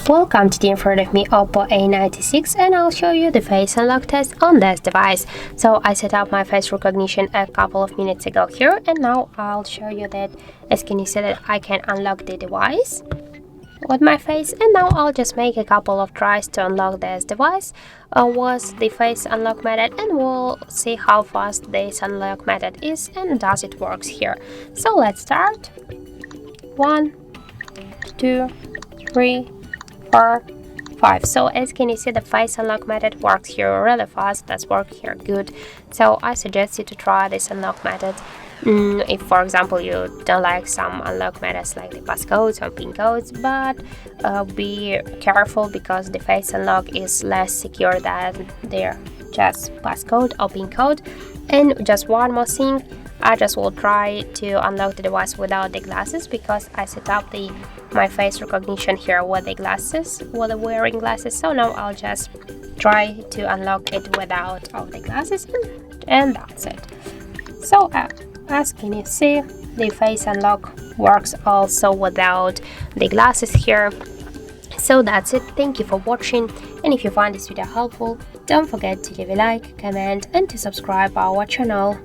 Welcome to the in front of me OPPO A96, and I'll show you the face unlock test on this device. So I set up my face recognition a couple of minutes ago here, and now I'll show you that, as can you see, that I can unlock the device with my face. And now I'll just make a couple of tries to unlock this device with the face unlock method, and we'll see how fast this unlock method is and does it works here. So let's start. 1, 2, 3, 4, 5. So as can you see, the face unlock method works here really fast. That's work here good. So I suggest you to try this unlock method. If, for example, you don't like some unlock methods like the passcodes or pin codes, but be careful because the face unlock is less secure than their just passcode or pin code. And just one more thing, I just will try to unlock the device without the glasses, because I set up my face recognition here with the glasses, with the wearing glasses. So now I'll just try to unlock it without all the glasses, and that's it. So as can you see, the face unlock works also without the glasses here. So that's it. Thank you for watching, and if you find this video helpful, don't forget to leave a like, comment and to subscribe our channel.